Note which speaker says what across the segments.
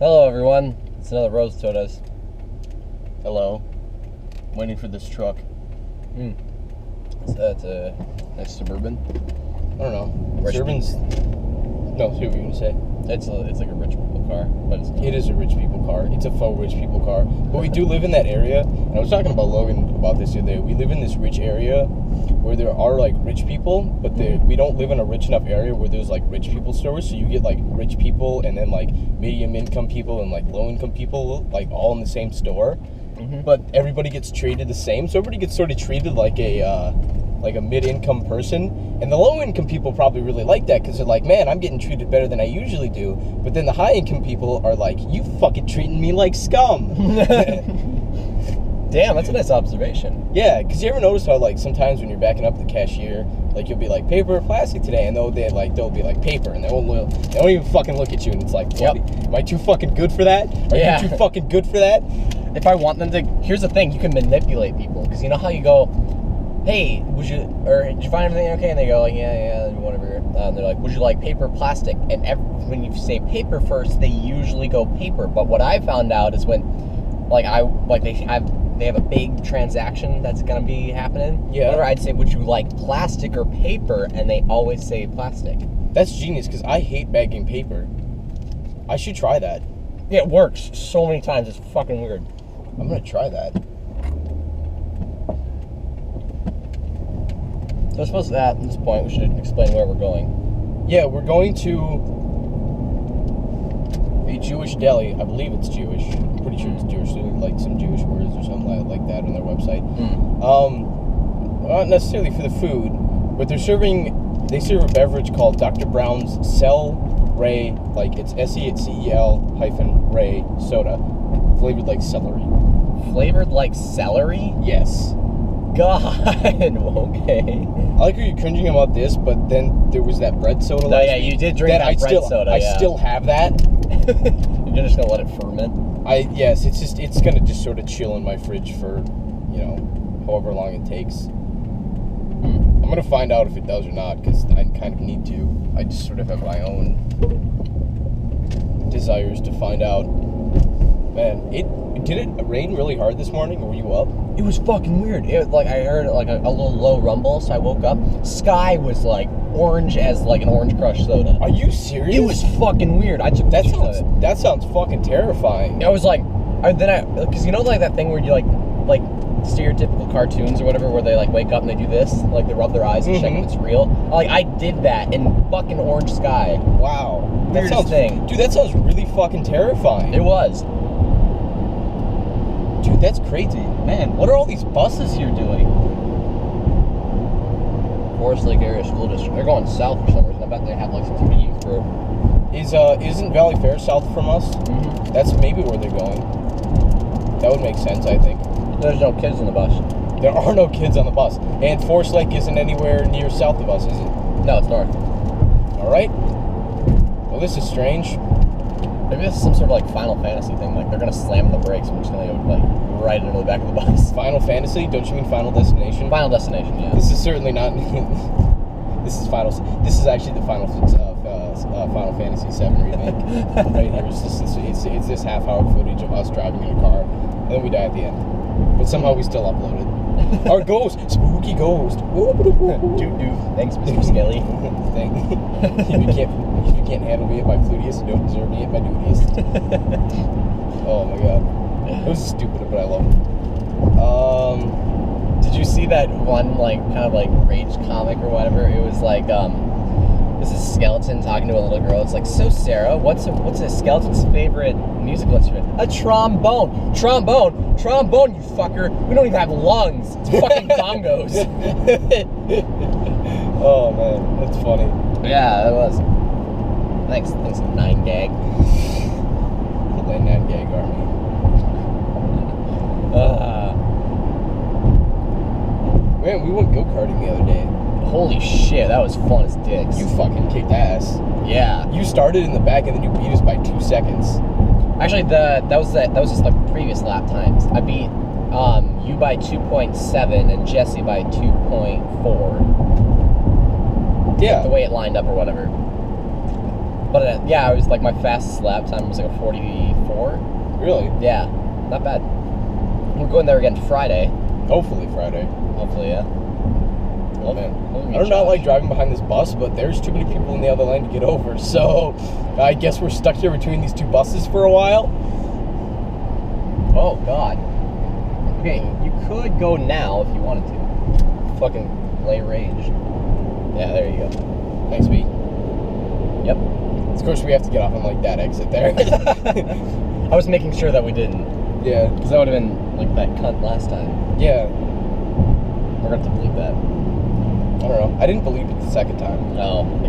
Speaker 1: Hello, everyone. It's another Rose Todas.
Speaker 2: Hello. Waiting for this truck.
Speaker 1: It's a nice Suburban.
Speaker 2: I don't know.
Speaker 1: Rich
Speaker 2: Suburbans. No, see what you were gonna say.
Speaker 1: It's like a rich people car, but
Speaker 2: It is a rich people car. It's a faux rich people car. But we do live in that area. And I was talking about Logan about this the other day. We live in this rich area where there are like rich people, but we don't live in a rich enough area where there's like rich people stores. So you get like rich people and then like medium income people and like low income people like all in the same store. But everybody gets treated the same. So everybody gets sort of treated like a mid-income person, and the low-income people probably really like that because they're like, man, I'm getting treated better than I usually do. But then the high-income people are like, you fucking treating me like scum.
Speaker 1: Damn, that's a nice observation.
Speaker 2: Yeah, because you ever notice how like sometimes when you're backing up the cashier, like you'll be like paper or plastic today, and they'll be like paper, and they won't even fucking look at you, and it's like,
Speaker 1: Yep.
Speaker 2: Am I too fucking good for that? Are
Speaker 1: Yeah.
Speaker 2: you too fucking good for that?
Speaker 1: If I want them to, here's the thing: you can manipulate people because you know how you go, "Hey, did you find everything okay?" And they go like, "Yeah, whatever." And they're like, "Would you like paper or plastic?" And when you say paper first, they usually go paper. But what I found out is when, they have a big transaction that's gonna be happening.
Speaker 2: Yeah.
Speaker 1: Whatever, I'd say, "Would you like plastic or paper?" And they always say plastic.
Speaker 2: That's genius because I hate bagging paper. I should try that.
Speaker 1: Yeah, it works so many times. It's fucking weird.
Speaker 2: I'm gonna try that.
Speaker 1: So I suppose that at this point we should explain where we're going.
Speaker 2: Yeah, we're going to a Jewish deli. I believe it's Jewish. I'm pretty sure it's Jewish. So like some Jewish words or something like that on their website. Not necessarily for the food, but they serve a beverage called Dr. Brown's Cel-Ray, like it's CEL-Ray soda, flavored like celery.
Speaker 1: Flavored like celery?
Speaker 2: Yes.
Speaker 1: God, okay.
Speaker 2: I like how you're cringing about this, but then there was that bread soda.
Speaker 1: No, yeah, you did drink that bread soda.
Speaker 2: I still have that.
Speaker 1: You're just gonna let it ferment?
Speaker 2: Yes, it's gonna just sort of chill in my fridge for, however long it takes. I'm gonna find out if it does or not, because I kind of need to. I just sort of have my own desires to find out. Man, did it rain really hard this morning, or were you up?
Speaker 1: It was fucking weird. I heard like a little low rumble, so I woke up. Sky was like orange as like an Orange Crush soda.
Speaker 2: Are you serious?
Speaker 1: It was fucking weird. I took pictures of it.
Speaker 2: That sounds fucking terrifying.
Speaker 1: I was like, because you know like that thing where you like stereotypical cartoons or whatever, where they like wake up and they do this, like they rub their eyes and check if it's real. Like I did that in fucking orange sky.
Speaker 2: Wow.
Speaker 1: Weirdest thing.
Speaker 2: Dude, that sounds really fucking terrifying.
Speaker 1: It was.
Speaker 2: Dude, that's crazy. Man, what are all these buses here doing?
Speaker 1: Forest Lake Area School District. They're going south for some reason. I bet they have like some sort of youth group.
Speaker 2: Isn't Valley Fair south from us?
Speaker 1: Mm-hmm.
Speaker 2: That's maybe where they're going. That would make sense, I think.
Speaker 1: There's no kids on the bus.
Speaker 2: There are no kids on the bus. And Forest Lake isn't anywhere near south of us, is it?
Speaker 1: No, it's north.
Speaker 2: Alright. Well, this is strange.
Speaker 1: Maybe this is some sort of like Final Fantasy thing. Like they're gonna slam the brakes and we're just gonna go like right into the back of the bus.
Speaker 2: Final Fantasy? Don't you mean Final Destination?
Speaker 1: Final Destination, yeah.
Speaker 2: This is certainly not. This is actually the Final Fantasy VII remake. Right here, it's this half-hour footage of us driving in a car, and then we die at the end. But somehow we still upload it. Our ghost, spooky ghost.
Speaker 1: Dude. Thanks, Mr. Skelly.
Speaker 2: If you can't handle me at my flutiest, you don't deserve me at my dutiest. Oh my god, it was stupid, but I love it.
Speaker 1: Did you see that one like kind of like rage comic or whatever? It was like this is a skeleton talking to a little girl. It's like, so Sarah, what's a skeleton's favorite musical instrument? A trombone. Trombone, you fucker. We don't even have lungs. It's fucking bongos.
Speaker 2: Oh man, that's funny.
Speaker 1: Yeah, it was. Thanks, 9gag.
Speaker 2: The 9gag army. Man, we went go-karting the other day.
Speaker 1: Holy shit, that was fun as dicks.
Speaker 2: You fucking kicked ass.
Speaker 1: Yeah.
Speaker 2: You started in the back and then you beat us by 2 seconds.
Speaker 1: Actually, that was just the previous lap times. I beat you by 2.7 and Jesse by 2.4.
Speaker 2: Yeah.
Speaker 1: The way it lined up or whatever. But yeah, I was like, my fastest lap time was like a 44.
Speaker 2: Really?
Speaker 1: Yeah, not bad. We're going there again Friday.
Speaker 2: Hopefully Friday.
Speaker 1: Hopefully, yeah.
Speaker 2: Oh, man.
Speaker 1: Hopefully
Speaker 2: I do not
Speaker 1: Josh.
Speaker 2: like driving behind this bus, but there's too many people in the other lane to get over. So I guess we're stuck here between these two buses for a while.
Speaker 1: Oh, God. Okay, you could go now if you wanted to. Fucking play rage. Yeah, there you go.
Speaker 2: Thanks, B.
Speaker 1: Yep.
Speaker 2: Of course, we have to get off on like that exit there.
Speaker 1: I was making sure that we didn't.
Speaker 2: Yeah.
Speaker 1: Because that would have been like that cunt last time.
Speaker 2: Yeah.
Speaker 1: We're going to have to believe that.
Speaker 2: I don't know. I didn't believe it the second time.
Speaker 1: No. I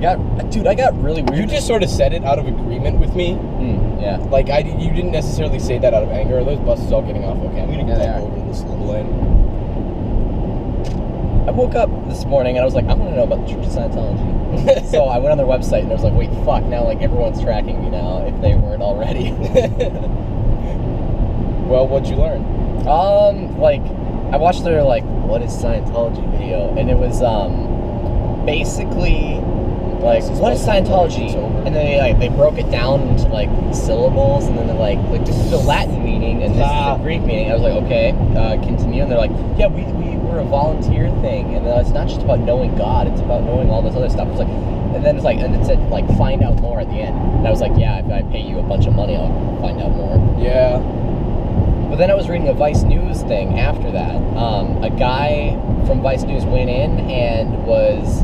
Speaker 1: got really weird.
Speaker 2: You just sort of said it out of agreement with me.
Speaker 1: Yeah.
Speaker 2: Like, you didn't necessarily say that out of anger. Are those buses all getting off? Okay, I'm going to
Speaker 1: Yeah, they
Speaker 2: go
Speaker 1: are.
Speaker 2: over this little lane.
Speaker 1: I woke up this morning and I was like, I want to know about the Church of Scientology. So I went on their website and I was like, wait, fuck, now like everyone's tracking me now if they weren't already.
Speaker 2: Well, what'd you learn?
Speaker 1: Like, I watched their like, what is Scientology video, and it was basically like, what is Scientology? And then they broke it down into like syllables, and then they're like this is the Latin meaning and this is the Greek meaning. I was like, okay, continue. And they're like, yeah, we're a volunteer thing, and it's not just about knowing God, it's about knowing all this other stuff. It's like, and then and it said like find out more at the end, and I was like, yeah, if I pay you a bunch of money, I'll find out more.
Speaker 2: Yeah.
Speaker 1: But then I was reading a Vice News thing after that. A guy from Vice News went in and was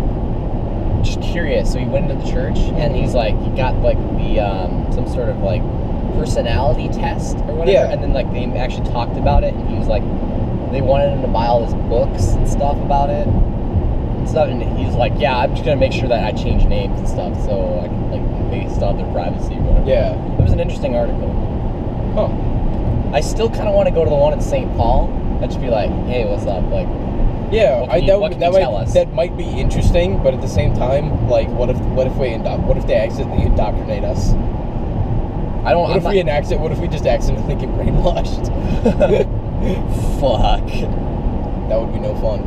Speaker 1: just curious. So he went into the church and he's like, he got like the some sort of like personality test or whatever.
Speaker 2: Yeah.
Speaker 1: And then like they actually talked about it, and he was like, they wanted him to buy all his books and stuff about it and stuff. And he's like, yeah, I'm just gonna make sure that I change names and stuff so I can like based on their privacy or whatever.
Speaker 2: Yeah.
Speaker 1: It was an interesting article.
Speaker 2: Huh.
Speaker 1: I still kind of want to go to the one in St. Paul and just be like, hey, what's up? Like,
Speaker 2: Yeah,
Speaker 1: what can you tell us?
Speaker 2: that might be interesting, but at the same time, like, what if they accidentally indoctrinate us? What if we just accidentally get brainwashed?
Speaker 1: Fuck.
Speaker 2: That would be no fun.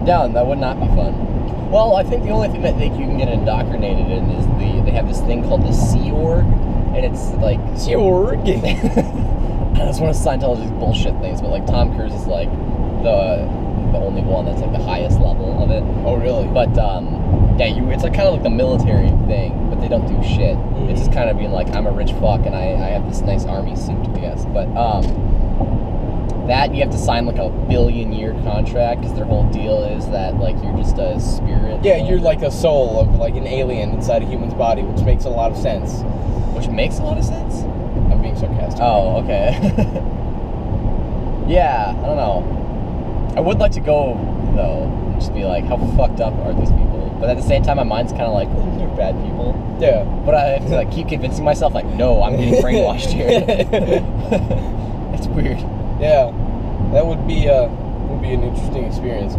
Speaker 1: Yeah, that would not be fun. Well, I think the only thing that you can get indoctrinated in is they have this thing called the Sea Org, and it's like
Speaker 2: Sea Org.
Speaker 1: It's one of Scientology's bullshit things, but like Tom Cruise is like the only one that's like the highest level of it.
Speaker 2: Oh, really?
Speaker 1: But yeah, it's like kind of like the military thing, but they don't do shit.
Speaker 2: Mm-hmm.
Speaker 1: It's just kind of being like, I'm a rich fuck and I have this nice army suit, I guess. But that you have to sign like a billion-year contract because their whole deal is that like you're just a spirit.
Speaker 2: Yeah, you're like a soul of like an alien inside a human's body, which makes a lot of sense.
Speaker 1: Which makes a lot of sense.
Speaker 2: I'm being sarcastic.
Speaker 1: Oh, okay. Yeah, I don't know. I would like to go though, and just be like, how fucked up are these people? But at the same time, my mind's kind of like, oh, they're bad people.
Speaker 2: Yeah.
Speaker 1: But I have to like keep convincing myself, like, no, I'm getting brainwashed here. It's weird.
Speaker 2: Yeah, that would be an interesting experience.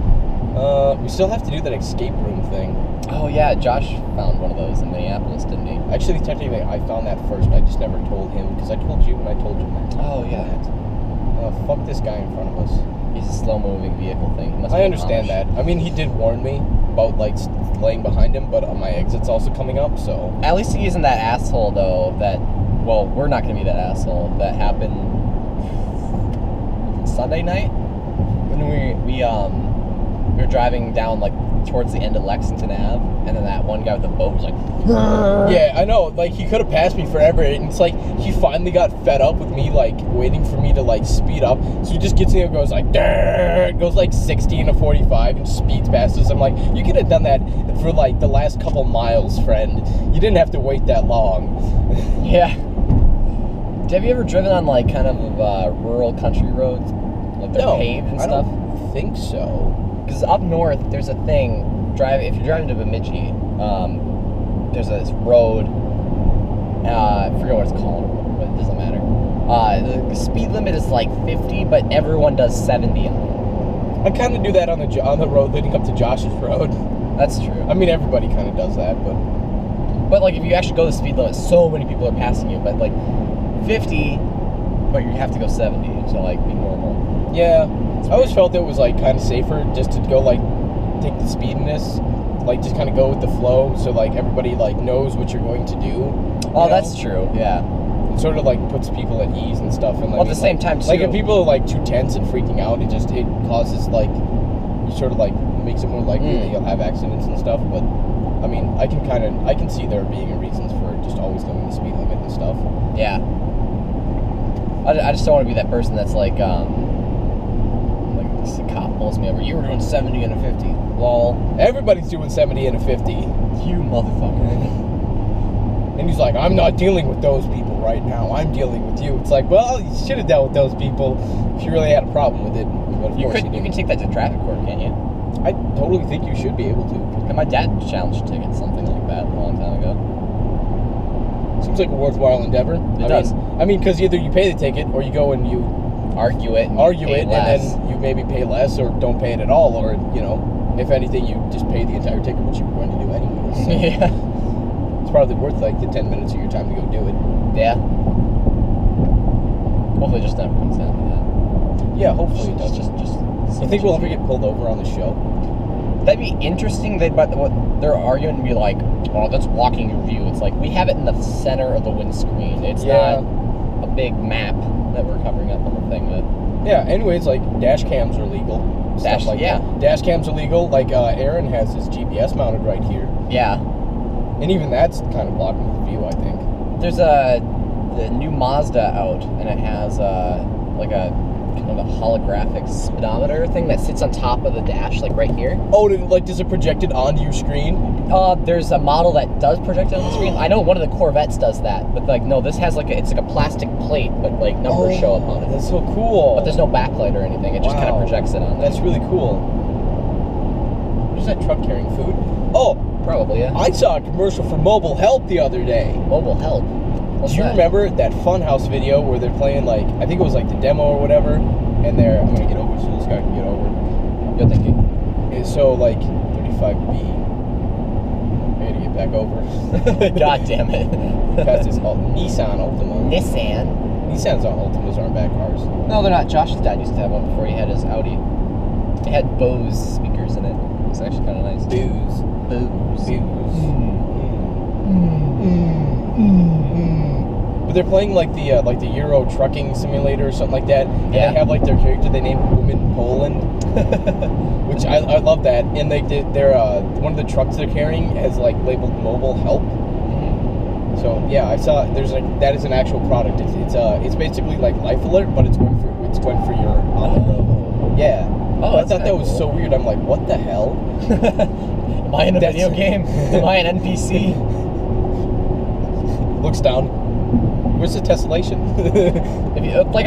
Speaker 2: We still have to do that escape room thing.
Speaker 1: Oh yeah, Josh found one of those in Minneapolis, didn't he?
Speaker 2: Actually, technically, I found that first. I just never told him because I told you and I told you that.
Speaker 1: Oh yeah.
Speaker 2: Fuck this guy in front of us.
Speaker 1: He's a slow-moving vehicle thing. He must
Speaker 2: I
Speaker 1: be
Speaker 2: understand
Speaker 1: Amish.
Speaker 2: that. I mean, he did warn me about like laying behind him, but my exit's also coming up, so.
Speaker 1: At least he isn't that asshole though. That well, we're not gonna be that asshole. That happened Sunday night when we were driving down like towards the end of Lexington Ave, and then that one guy with the boat was like,
Speaker 2: Yeah, I know. Like, he could have passed me forever, and it's like he finally got fed up with me, like waiting for me to like speed up. So he just gets in and goes like, goes like 60 to 45 and speeds past us. I'm like, you could have done that for like the last couple miles, friend. You didn't have to wait that long.
Speaker 1: yeah. Have you ever driven on like kind of rural country roads, like they're paved and
Speaker 2: I
Speaker 1: stuff?
Speaker 2: don't think so.
Speaker 1: Because up north, there's a thing. If you're driving to Bemidji, there's this road. I forget what it's called, but it doesn't matter. The speed limit is like 50, but everyone does 70 on
Speaker 2: I kind of do that on the road leading up to Josh's road.
Speaker 1: it. That's true.
Speaker 2: I mean, everybody kind of does that,
Speaker 1: But like, if you actually go the speed limit, so many people are passing you. But like 50, but you have to go 70 to like be normal.
Speaker 2: yeah. I always felt it was like kind of safer just to go like take the speed in this like just kind of go with the flow, so like everybody like knows what you're going to do.
Speaker 1: Oh, that's true. Yeah.
Speaker 2: It sort of like puts people at ease and stuff. And
Speaker 1: Well, at the same time,
Speaker 2: like
Speaker 1: too-
Speaker 2: if people are like too tense and freaking out, it causes like sort of like makes it more likely that you'll have accidents and stuff. But I mean, I can see there being reasons for just always going the speed limit and stuff.
Speaker 1: Yeah. I just don't want to be that person that's like the cop pulls me over. You were doing 70 and a 50. Lol.
Speaker 2: Everybody's doing 70 and a 50.
Speaker 1: You motherfucker.
Speaker 2: And he's like, I'm not dealing with those people right now. I'm dealing with you. It's like, well, you should have dealt with those people if you really had a problem with it. But of course
Speaker 1: You
Speaker 2: didn't.
Speaker 1: can take that to traffic court, can't you?
Speaker 2: I totally think you should be able to.
Speaker 1: And my dad challenged tickets, something like that, a long time ago.
Speaker 2: Seems like a worthwhile endeavor.
Speaker 1: It does.
Speaker 2: I mean, because either you pay the ticket or you go and you
Speaker 1: Argue it.
Speaker 2: and then you maybe pay less or don't pay it at all, or if anything, you just pay the entire ticket, which you were going to do anyway. So
Speaker 1: Yeah.
Speaker 2: it's probably worth like the 10 minutes of your time to go do it.
Speaker 1: Yeah. Hopefully, it just never comes down to that.
Speaker 2: Yeah, hopefully it does.
Speaker 1: Just.
Speaker 2: You think we'll ever get pulled over on the show?
Speaker 1: That'd be interesting. What they're arguing would be like, oh, that's blocking your view. It's like we have it in the center of the windscreen. It's
Speaker 2: Yeah.
Speaker 1: not a big map that we're covering up the whole thing with.
Speaker 2: Yeah. Anyways, like dash cams are legal. Stuff like that. Dash cams are legal. Like Aaron has his GPS mounted right here,
Speaker 1: Yeah.
Speaker 2: and even that's kind of blocking the view, I think.
Speaker 1: There's the new Mazda out, and it has like a kind of a holographic speedometer thing that sits on top of the dash, like right here.
Speaker 2: Oh, does it project it onto your screen?
Speaker 1: There's a model that does project it on the screen. I know one of the Corvettes does that, but like no, this has it's like a plastic plate, but like numbers show up on it.
Speaker 2: That's so cool.
Speaker 1: But there's no backlight or anything. It just kind of
Speaker 2: Wow.
Speaker 1: projects it on there.
Speaker 2: That's really cool. Where's that truck carrying food? Oh,
Speaker 1: Probably, yeah.
Speaker 2: I saw a commercial for Mobile Help the other day.
Speaker 1: Mobile help. What's
Speaker 2: Do you
Speaker 1: that?
Speaker 2: remember that Funhouse video where they're playing like, I think it was like the demo or whatever, and I'm gonna get over so this guy can get over.
Speaker 1: You're thinking.
Speaker 2: And so like 35B. I gotta get back over.
Speaker 1: God damn it.
Speaker 2: Past this Nissan Altima.
Speaker 1: Nissan.
Speaker 2: Nissans on Altimas aren't bad cars.
Speaker 1: No, they're not. Josh's dad used to have one before he had his Audi. It had Bose speakers in it. It's actually kind of nice.
Speaker 2: Booze.
Speaker 1: Bose.
Speaker 2: But they're playing like the Euro trucking simulator or something like that. And
Speaker 1: Yeah.
Speaker 2: they have like their character they named Woman Poland, which I love that. And they're one of the trucks they're carrying has like labeled Mobile Help. So yeah, I saw that is an actual product. It's basically like Life Alert, but it's one for your on the road. Yeah.
Speaker 1: Oh,
Speaker 2: I
Speaker 1: that's
Speaker 2: thought that
Speaker 1: kinda
Speaker 2: was
Speaker 1: cool.
Speaker 2: so weird. I'm like, what the hell?
Speaker 1: Am I in a video game? Am I an NPC?
Speaker 2: Looks down. Where's the tessellation?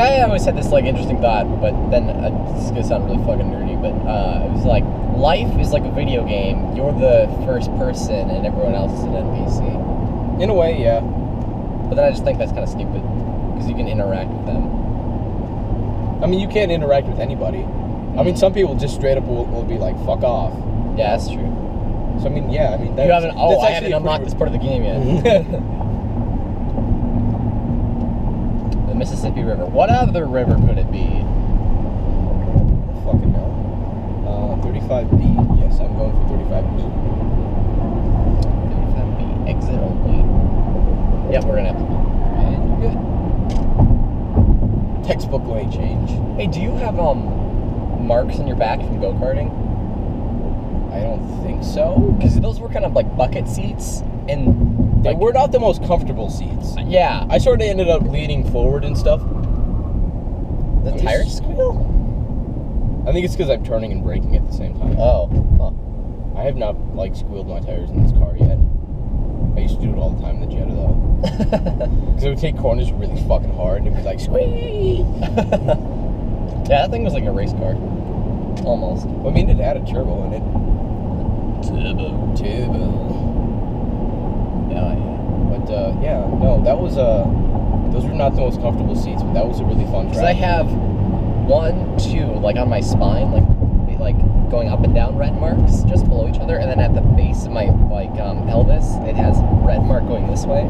Speaker 1: I always had this like interesting thought, but then this is gonna sound really fucking nerdy, but it was like life is like a video game. You're the first person, and everyone else is an NPC.
Speaker 2: In a way, yeah.
Speaker 1: But then I just think that's kind of stupid because you can interact with them.
Speaker 2: I mean, you can't interact with anybody. I mean, some people just straight up will be like, "Fuck off."
Speaker 1: Yeah, that's true.
Speaker 2: So I mean, yeah, I mean,
Speaker 1: I haven't unlocked this part of the game yet. The Mississippi River. What other river could it be?
Speaker 2: Fucking hell. 35B. Yes, I'm going for 35B.
Speaker 1: 35B. Exit only. Yep, we're gonna have to. And you're good.
Speaker 2: Textbook lane change.
Speaker 1: Hey, do you have marks in your back from go-karting?
Speaker 2: I don't think so.
Speaker 1: Because those were kind of like bucket seats, and
Speaker 2: They
Speaker 1: like,
Speaker 2: were not the most comfortable seats.
Speaker 1: yeah,
Speaker 2: I sort of ended up leaning forward and stuff.
Speaker 1: the
Speaker 2: I'm
Speaker 1: tires
Speaker 2: just-
Speaker 1: squeal.
Speaker 2: I think it's because I'm turning and braking at the same time.
Speaker 1: Oh, huh.
Speaker 2: I have not like squealed my tires in this car yet. I used to do it all the time in the Jetta though. Because it would take corners really fucking hard and it would be like squeak.
Speaker 1: Yeah, that thing was like a race car, almost.
Speaker 2: I mean, it had a turbo in it.
Speaker 1: Turbo. Yeah.
Speaker 2: But yeah, no, that was those were not the most comfortable seats, but that was a really fun
Speaker 1: Because I
Speaker 2: track.
Speaker 1: have 1, 2, like on my spine, like going up and down red marks just below each other, and then at the base of my pelvis, it has red mark going this way.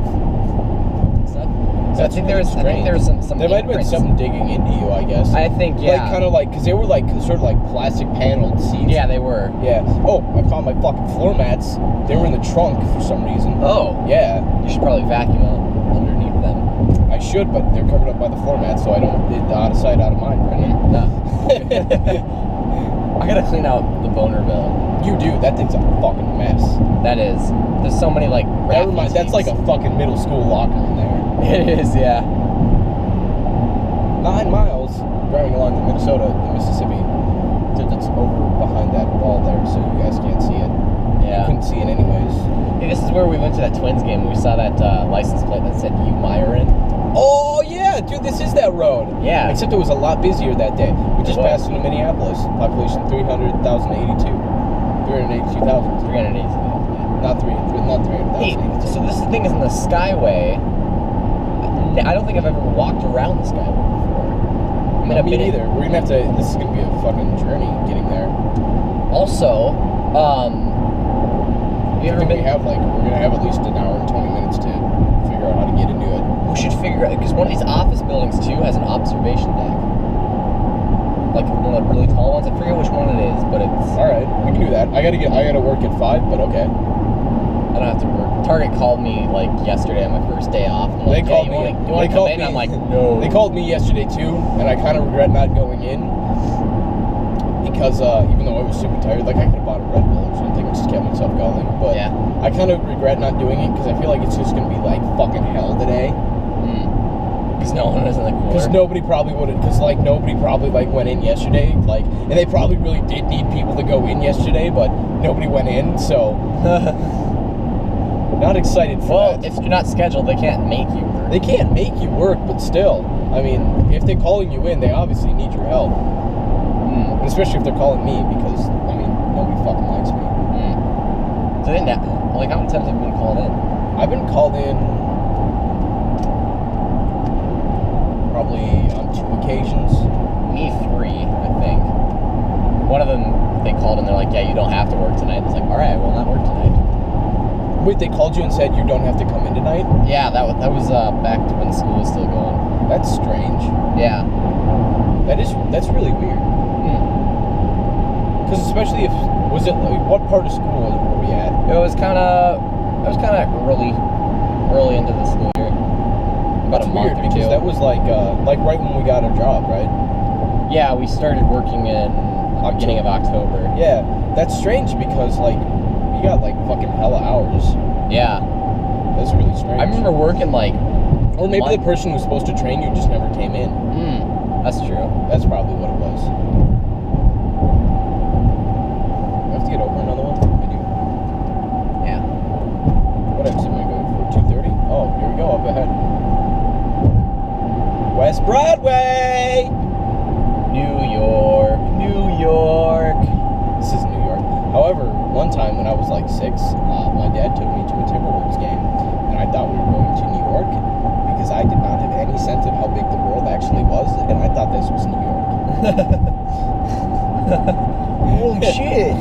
Speaker 1: and stuff. So
Speaker 2: That's
Speaker 1: I think
Speaker 2: really
Speaker 1: I think there was some.
Speaker 2: There might have been
Speaker 1: imprints.
Speaker 2: something digging into you, I guess.
Speaker 1: I think yeah.
Speaker 2: Like kind of like because they were like sort of like plastic paneled seats.
Speaker 1: Yeah, they were.
Speaker 2: Yeah. Oh, I found my fucking floor mats. They were in the trunk for some reason.
Speaker 1: Oh.
Speaker 2: Yeah.
Speaker 1: You should probably vacuum out underneath them.
Speaker 2: I should, but they're covered up by the floor mats, so I don't. Out of sight, out of mind, Brendan.
Speaker 1: No. I gotta clean out the Bonerville.
Speaker 2: You do. That thing's a fucking mess.
Speaker 1: That is. There's so many like.
Speaker 2: That reminds. That's like a fucking middle school locker in there.
Speaker 1: It is, yeah.
Speaker 2: 9 miles driving along the Mississippi. It's over behind that wall there, so you guys can't see it.
Speaker 1: Yeah.
Speaker 2: You couldn't see it anyways.
Speaker 1: Hey, this is where we went to that Twins game and we saw that license plate that said U Myron.
Speaker 2: Oh yeah, dude, this is that road.
Speaker 1: Yeah.
Speaker 2: Except it was a lot busier that day. We just
Speaker 1: It was.
Speaker 2: passed into Minneapolis. Population 382,000. 382,000.
Speaker 1: 380.
Speaker 2: Not 300,000.
Speaker 1: Hey, so this thing is in the Skyway. I don't think I've ever walked around the Skyway before. I mean, I've
Speaker 2: Me
Speaker 1: been in-
Speaker 2: neither. We're gonna have to. This is gonna be a fucking journey getting there.
Speaker 1: Also, have you ever been?
Speaker 2: We're gonna have at least an hour and 20 minutes to figure out how to get into it.
Speaker 1: We should figure out because one of these office buildings too has an observation deck. Like one of the really tall ones. I forget which one it is, but it's.
Speaker 2: All right, we can do that. I gotta work at 5, but okay.
Speaker 1: I don't have to work. Target called me like yesterday on my first day off. And
Speaker 2: They
Speaker 1: like,
Speaker 2: called
Speaker 1: hey,
Speaker 2: me.
Speaker 1: You want to come in? I'm like, no.
Speaker 2: They called me yesterday too, and I kind of regret not going in because even though I was super tired, like I could have bought a Red Bull or something and just kept myself going. But
Speaker 1: Yeah.
Speaker 2: I kind of regret not doing it because I feel like it's just gonna be like fucking hell today.
Speaker 1: Because no one was in the corner.
Speaker 2: Because nobody probably would have. Because like nobody probably like went in yesterday. Like, and they probably really did need people to go in yesterday, but nobody went in. So not excited for
Speaker 1: Well,
Speaker 2: that.
Speaker 1: if you're not scheduled, they can't make you work.
Speaker 2: They can't make you work, but still, I mean, if they're calling you in, they obviously need your help. And especially if they're calling me, because I mean, nobody fucking likes me.
Speaker 1: So then, like, how many times have you been called in?
Speaker 2: I've been called in probably on 2 occasions.
Speaker 1: Me 3, I think. One of them, they called and they're like, yeah, you don't have to work tonight. It's like, all right, I will not work tonight.
Speaker 2: Wait, they called you and said you don't have to come in tonight?
Speaker 1: Yeah, that was back to when school was still going.
Speaker 2: That's strange.
Speaker 1: Yeah.
Speaker 2: That's really weird. Because especially if what part of school were we at?
Speaker 1: It was kind of early into the school year. About
Speaker 2: That's
Speaker 1: a month
Speaker 2: weird
Speaker 1: or
Speaker 2: because
Speaker 1: two.
Speaker 2: that was like right when we got our job, right?
Speaker 1: Yeah, we started working in beginning of October.
Speaker 2: Yeah, that's strange because like you got like fucking hella hours.
Speaker 1: Yeah.
Speaker 2: That's really strange.
Speaker 1: I remember working like.
Speaker 2: or maybe the person who was supposed to train you just never came in.
Speaker 1: That's true.
Speaker 2: That's probably what it was. I have to get over another one. I do.
Speaker 1: Yeah.
Speaker 2: What exit am I going for? 230? Oh, here we go, up ahead. West Broadway!
Speaker 1: New York.
Speaker 2: This is New York. However, one time when I was like 6, my dad took me to a Timberwolves game, and I thought we were going to New York because I did not have any sense of how big the world actually was, and I thought this was New York.
Speaker 1: Holy shit.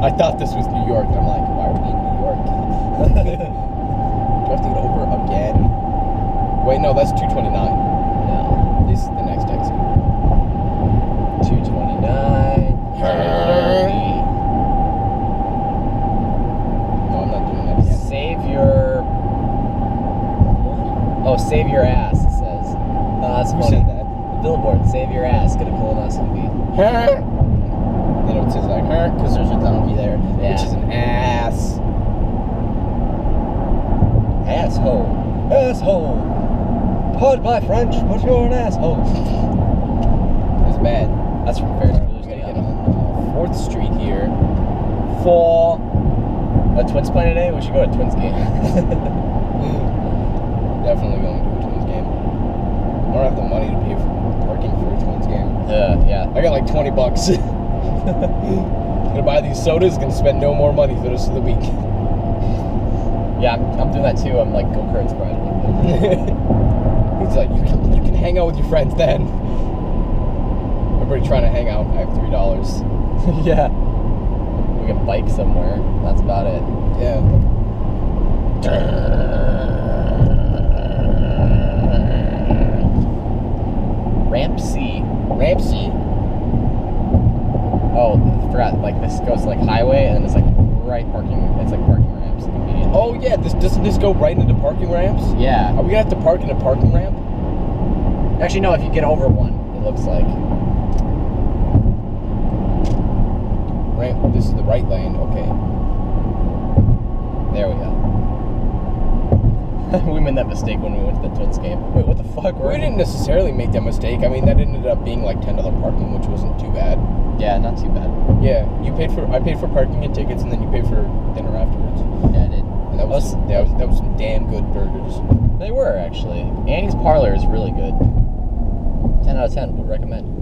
Speaker 2: I thought this was New York, and I'm like, why are we in New York? Do I have to get over again? Wait, no, that's 229.
Speaker 1: No.
Speaker 2: This is the next exit.
Speaker 1: 229. 230.
Speaker 2: No, I'm not doing that again.
Speaker 1: Save your. Oh, save your ass, it says. That's
Speaker 2: Who
Speaker 1: funny.
Speaker 2: said that?
Speaker 1: The billboard, save your ass, get a colonoscopy.
Speaker 2: Then it says like, because there's a donkey there,
Speaker 1: Yeah.
Speaker 2: which is an ass.
Speaker 1: Asshole. Asshole. Pardon my French, but you're an asshole.
Speaker 2: That's bad.
Speaker 1: That's from Ferris
Speaker 2: We
Speaker 1: Bueller's
Speaker 2: gotta
Speaker 1: Day
Speaker 2: get
Speaker 1: Off.
Speaker 2: on 4th Street here. 4.
Speaker 1: A Twins playing today? We should go to a Twins game.
Speaker 2: Definitely going to a Twins game. I don't have the money to pay for parking for a Twins game.
Speaker 1: Yeah.
Speaker 2: I got like $20. Gonna buy these sodas, gonna spend no more money for the rest of the week.
Speaker 1: Yeah, I'm doing that too. I'm like go-karts Friday.
Speaker 2: It's like you can hang out with your friends then. Everybody trying to hang out. I have $3.
Speaker 1: Yeah. We can bike somewhere. That's about it.
Speaker 2: Yeah.
Speaker 1: this goes to like highway, and then it's like right parking. It's like parking ramps. Convenient.
Speaker 2: Oh yeah, doesn't this go right into parking ramps?
Speaker 1: Yeah.
Speaker 2: Are we gonna have to park in a parking ramp?
Speaker 1: Actually, no. If you get over one, it looks like.
Speaker 2: Ramp. This is the right lane. Okay.
Speaker 1: There we go. We made that mistake when we went to the Twins game. Wait, what the fuck?
Speaker 2: We didn't necessarily make that mistake. I mean, that ended up being like $10 parking, which wasn't too bad.
Speaker 1: Yeah, not too bad.
Speaker 2: Yeah, I paid for parking and tickets, and then you paid for dinner afterwards.
Speaker 1: Yeah, I did.
Speaker 2: And that was some damn good burgers.
Speaker 1: They were actually. Annie's Parlor is really good. 10 out of 10. Would recommend.